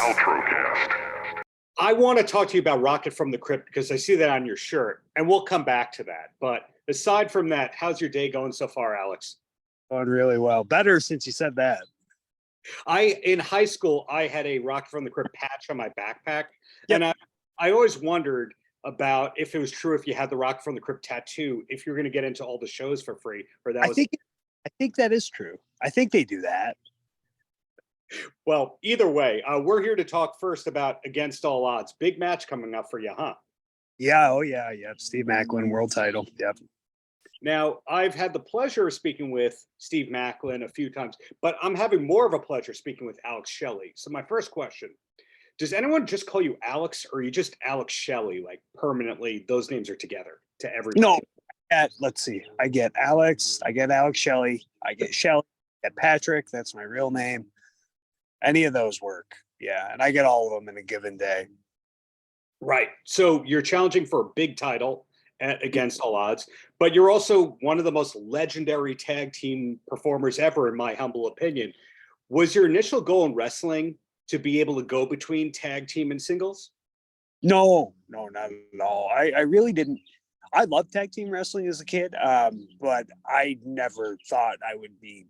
Paltrocast. I want to talk to you about Rocket from the Crypt because I see that on your shirt, and we'll come back to that. But aside from that, how's your day going so far, Alex? Going really well. Better since you said that. In high school, I had a Rocket from the Crypt patch on my backpack, Yep. and I always wondered about if it was true if you had the Rocket from the Crypt tattoo, if you're going to get into all the shows for free, or that was. I think that is true. I think they do that. Well, either way, we're here to talk first about Against All Odds. Big match coming up for you, huh? Yeah. Oh, yeah. Yep. Steve Macklin, world title. Yep. Now, I've had the pleasure of speaking with Steve Macklin a few times, but I'm having more of a pleasure speaking with Alex Shelley. So my first question, does anyone just call you Alex, or are you just Alex Shelley, like permanently those names are together to everybody? No, let's see. I get Alex Shelley, I get Shelley, I get Patrick, that's my real name. Any of those work. Yeah. And I get all of them in a given day. Right. So you're challenging for a big title Against All Odds, but you're also one of the most legendary tag team performers ever, in my humble opinion. Was your initial goal in wrestling to be able to go between tag team and singles? No, not at all. I really didn't. I loved tag team wrestling as a kid, but I never thought I would be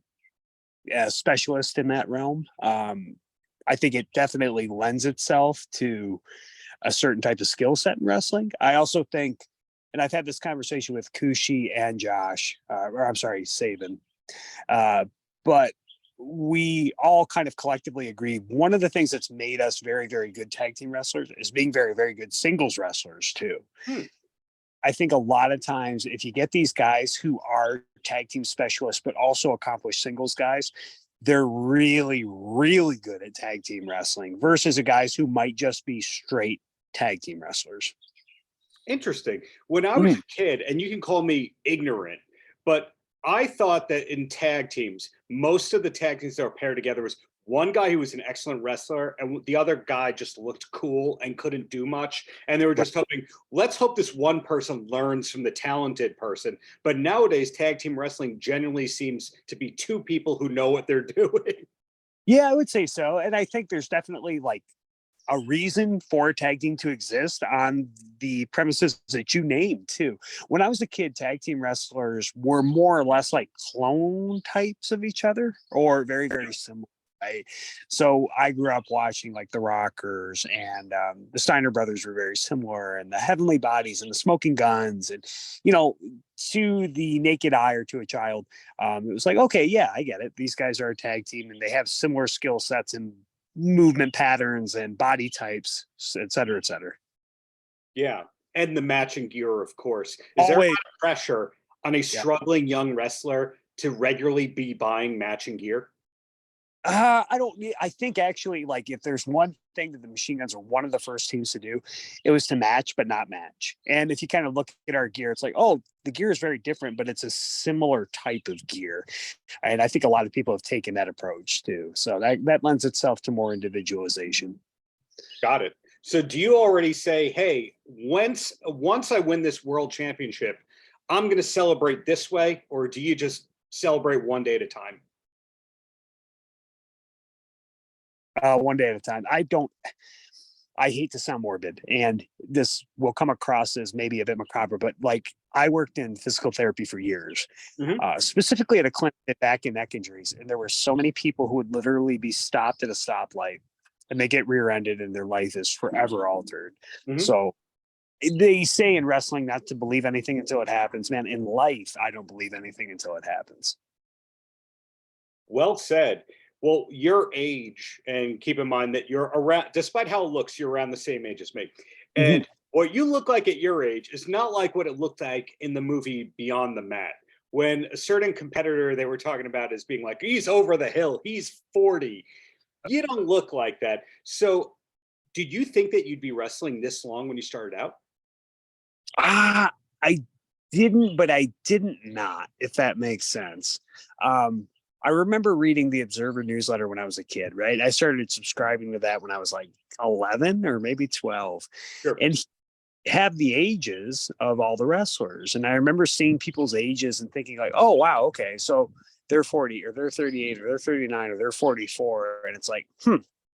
a specialist in that realm. I think it definitely lends itself to a certain type of skill set in wrestling. I also think, and I've had this conversation with Kushi and Josh, Saban, but we all kind of collectively agree. One of the things that's made us very, very good tag team wrestlers is being very, very good singles wrestlers too. I think a lot of times if you get these guys who are tag team specialists, but also accomplished singles guys, they're really, really good at tag team wrestling versus the guys who might just be straight tag team wrestlers. Interesting. When I was a kid, and you can call me ignorant, but I thought that in tag teams, most of the tag teams that were paired together was one guy who was an excellent wrestler and the other guy just looked cool and couldn't do much. And they were just hoping, let's hope this one person learns from the talented person. But nowadays, tag team wrestling generally seems to be two people who know what they're doing. Yeah, I would say so. And I think there's definitely like a reason for a tag team to exist on the premises that you named too. When I was a kid, tag team wrestlers were more or less like clone types of each other, or very, very similar. Right. So I grew up watching like the Rockers, and the Steiner brothers were very similar, and the Heavenly Bodies and the Smoking Guns, and to the naked eye or to a child, it was like, okay, yeah, I get it. These guys are a tag team and they have similar skill sets and movement patterns and body types, et cetera, et cetera. Yeah. And the matching gear, of course. Is there a lot of pressure on a struggling young wrestler to regularly be buying matching gear? I think actually, like, if there's one thing that the Machine Guns are one of the first teams to do, it was to match but not match. And if you kind of look at our gear, it's like, oh, the gear is very different, but it's a similar type of gear. And I think a lot of people have taken that approach too. So that lends itself to more individualization. Got it. So do you already say, hey, once I win this world championship, I'm going to celebrate this way? Or do you just celebrate one day at a time? One day at a time. I hate to sound morbid, and this will come across as maybe a bit macabre, but like, I worked in physical therapy for years, specifically at a clinic with back and neck injuries. And there were so many people who would literally be stopped at a stoplight and they get rear-ended and their life is forever altered. So they say in wrestling not to believe anything until it happens. Man, in life, I don't believe anything until it happens. Well said. Well, your age, and keep in mind that you're around, despite how it looks, you're around the same age as me. And what you look like at your age is not like what it looked like in the movie Beyond the Mat, when a certain competitor they were talking about as being like, he's over the hill, he's 40. You don't look like that. So did you think that you'd be wrestling this long when you started out? I didn't, but I didn't not, if that makes sense. I remember reading the Observer newsletter when I was a kid, right? I started subscribing to that when I was like 11 or maybe 12. Sure. And have the ages of all the wrestlers. And I remember seeing people's ages and thinking like, oh, wow, okay, so they're 40 or they're 38 or they're 39 or they're 44. And it's like,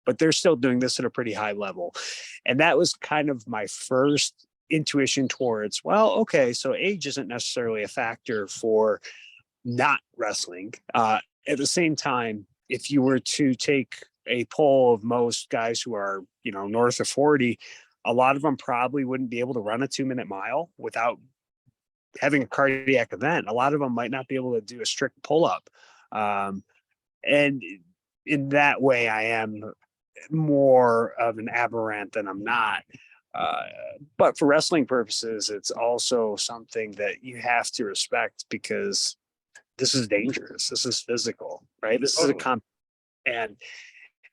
but they're still doing this at a pretty high level. And that was kind of my first intuition towards, well, okay, so age isn't necessarily a factor for not wrestling. At the same time, if you were to take a poll of most guys who are, north of 40, a lot of them probably wouldn't be able to run a 2-minute mile without having a cardiac event. A lot of them might not be able to do a strict pull up. And in that way, I am more of an aberrant than I'm not. But for wrestling purposes, it's also something that you have to respect, because this is dangerous. This is physical, right? This is a comp. And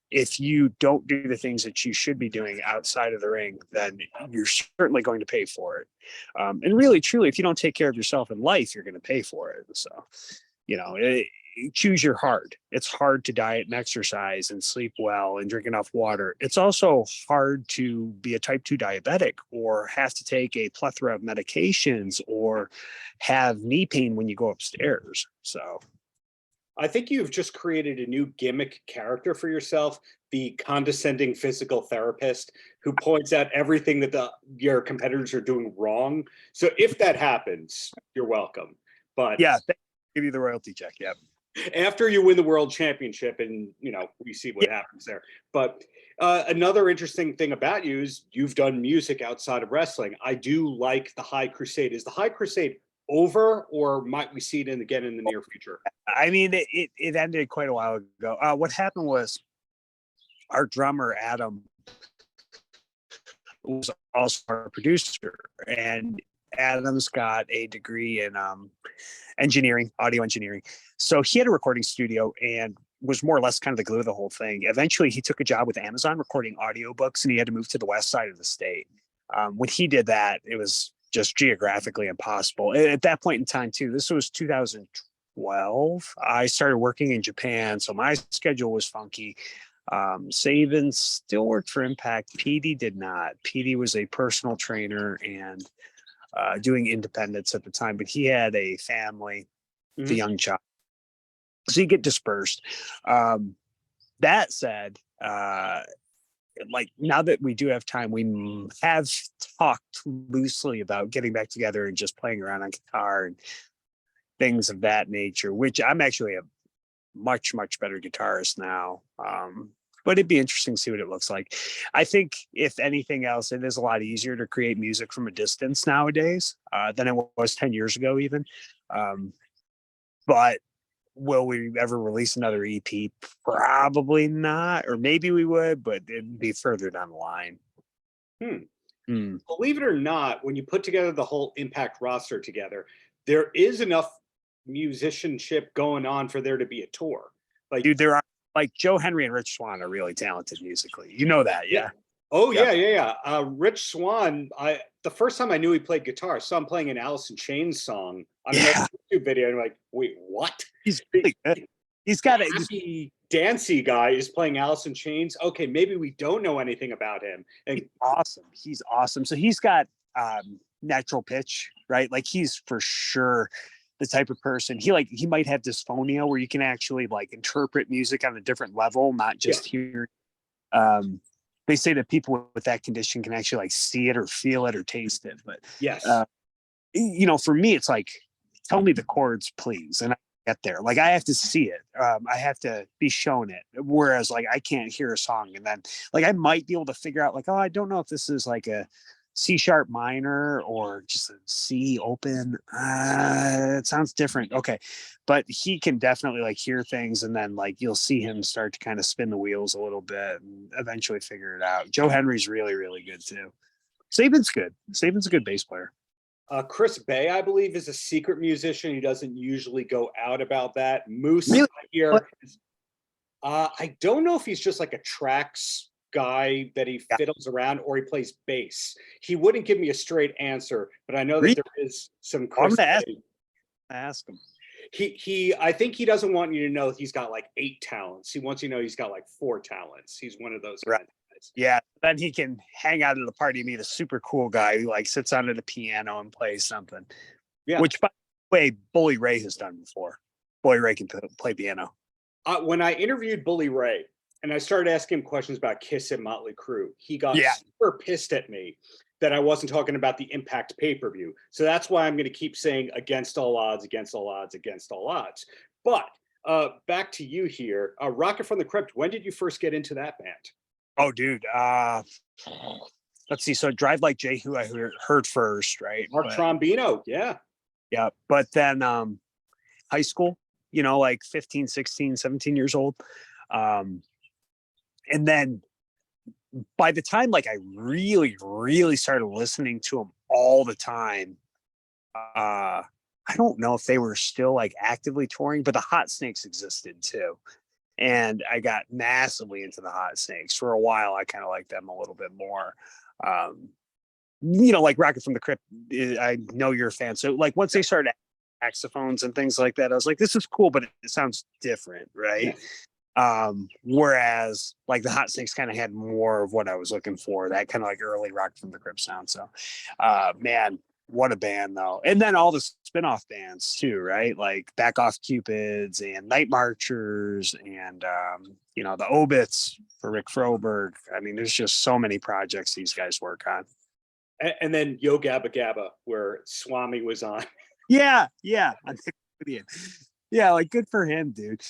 if you don't do the things that you should be doing outside of the ring, then you're certainly going to pay for it. And really, truly, if you don't take care of yourself in life, you're going to pay for it. So, choose your hard. It's hard to diet and exercise and sleep well and drink enough water. It's also hard to be a type 2 diabetic, or have to take a plethora of medications, or have knee pain when you go upstairs. So I think you've just created a new gimmick character for yourself, the condescending physical therapist who points out everything that your competitors are doing wrong. So if that happens, you're welcome. But yeah, give you the royalty check. Yeah. After you win the world championship, and we see what happens there. But another interesting thing about you is you've done music outside of wrestling. I do like the High Crusade. Is the High Crusade over, or might we see it again in the near future? I mean, it ended quite a while ago. What happened was, our drummer Adam was also our producer, and Adam's got a degree in engineering, audio engineering. So he had a recording studio and was more or less kind of the glue of the whole thing. Eventually, he took a job with Amazon recording audiobooks, and he had to move to the west side of the state. When he did that, it was just geographically impossible. At that point in time, too, this was 2012. I started working in Japan, so my schedule was funky. Saban still worked for Impact. PD did not. PD was a personal trainer and doing independence at the time, but he had a family, the young child. So you get dispersed. That said, like, now that we do have time, we have talked loosely about getting back together and just playing around on guitar and things of that nature, which I'm actually a much, much better guitarist now. But it'd be interesting to see what it looks like. I think, if anything else, it is a lot easier to create music from a distance nowadays than it was 10 years ago even. But will we ever release another EP? Probably not. Or maybe we would, but it'd be further down the line. Believe it or not, when you put together the whole Impact roster together, there is enough musicianship going on for there to be a tour. Like, dude, there are, like, Joe Henry and Rich Swann are really talented musically. You know that, yeah. Oh, yeah. Rich Swann, the first time I knew he played guitar, I saw him playing an Alice in Chains song on a YouTube video, and I'm like, wait, what? He's really good. He's got a dancey guy is playing Alice in Chains. Okay, maybe we don't know anything about him. And he's awesome. So he's got natural pitch, right? Like, he's for sure the type of person, he might have dysphonia, where you can actually, like, interpret music on a different level, not just hear. They say that people with that condition can actually, like, see it or feel it or taste it. But yes, for me, it's like, tell me the chords, please, and I get there. Like, I have to see it. I have to be shown it. Whereas, like, I can't hear a song, and then, like, I might be able to figure out, like, oh, I don't know if this is like a C sharp minor or just a C open. It sounds different. Okay. But he can definitely, like, hear things, and then, like, you'll see him start to kind of spin the wheels a little bit and eventually figure it out. Joe Henry's really, really good too. Saban's good. Saban's a good bass player. Chris Bay, I believe, is a secret musician. He doesn't usually go out about that. Moose Really? Here. I don't know if he's just like a tracks guy that he fiddles around, or he plays bass. He wouldn't give me a straight answer, but I know that there is some Chris I'm gonna ask him. I think he doesn't want you to know he's got like 8 talents. He wants you to know he's got like 4 talents. He's one of those guys. Yeah, then he can hang out at the party and meet a super cool guy who, like, sits under the piano and plays something. Yeah, which, by the way, Bully Ray has done before. Bully Ray can play piano. When I interviewed Bully Ray, and I started asking him questions about Kiss and Motley Crue. He got Yeah. super pissed at me that I wasn't talking about the Impact pay-per-view. So that's why I'm going to keep saying against all odds, against all odds, against all odds. But back to you here. Rocket from the Crypt, when did you first get into that band? Oh, dude. Let's see. So Drive Like Jay, who I heard first, right? Mark Trombino, yeah. Yeah. But then high school, you know, like 15, 16, 17 years old. And then by the time like I really, really started listening to them all the time, I don't know if they were still like actively touring, but the Hot Snakes existed too. And I got massively into the Hot Snakes. For a while, I kind of liked them a little bit more. You know, like Rocket from the Crypt, I know you're a fan. So like once they started saxophones and things like that, I was like, this is cool, but it sounds different, right? Whereas like the Hot Snakes kind of had more of what I was looking for, that kind of like early Rocket from the Crypt sound. So man, what a band though. And then all the spin-off bands too, right? Like Back Off Cupids and Night Marchers and you know, the Obits for Rick Froberg. I mean, there's just so many projects these guys work on. And then Yo Gabba Gabba, where Swami was on. Yeah. Yeah, like good for him, dude.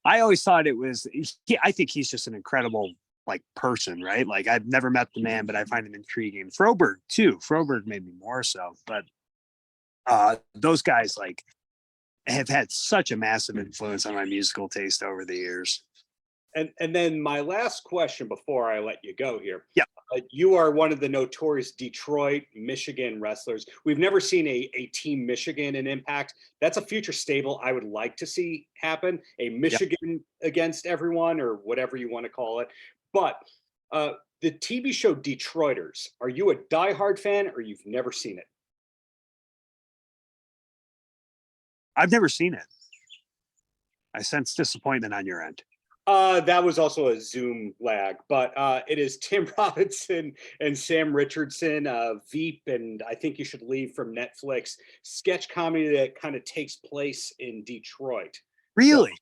I always thought it was, I think he's just an incredible like person, right? Like I've never met the man, but I find him intriguing. Froberg too. Froberg made me more so, but those guys like have had such a massive influence on my musical taste over the years. And then my last question before I let you go here. Yeah. You are one of the notorious Detroit, Michigan wrestlers. We've never seen a Team Michigan in Impact. That's a future stable I would like to see happen. A Michigan against everyone, or whatever you want to call it. But the TV show Detroiters, are you a diehard fan or you've never seen it? I've never seen it. I sense disappointment on your end. That was also a Zoom lag, but it is Tim Robinson and Sam Richardson, Veep, and I Think You Should Leave from Netflix, sketch comedy that kind of takes place in Detroit. Really?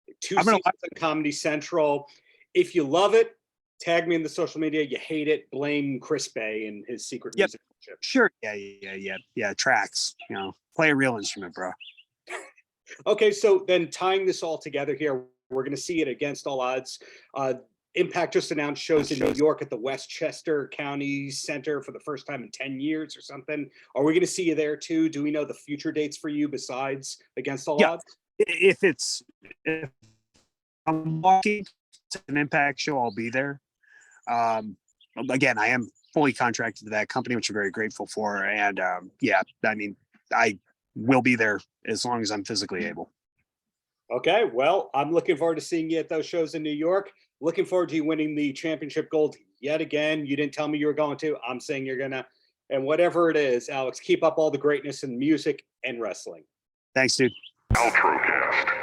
So, 2 seasons on Comedy Central. If you love it, tag me in the social media. You hate it, blame Chris Bay and his secret musicianship. Sure. Yeah. Tracks. You know, play a real instrument, bro. Okay, so then tying this all together here, we're going to see it against all odds. Impact just announced shows in New York at the Westchester County Center for the first time in 10 years or something. Are we going to see you there too? Do we know the future dates for you besides against all odds? If I'm walking to an Impact show, I'll be there. Again, I am fully contracted to that company, which I'm very grateful for. And I mean, I will be there as long as I'm physically able. Okay, well, I'm looking forward to seeing you at those shows in New York. Looking forward to you winning the championship gold yet again. You didn't tell me you were going to. I'm saying you're going to. And whatever it is, Alex, keep up all the greatness in music and wrestling. Thanks, dude. Paltrocast.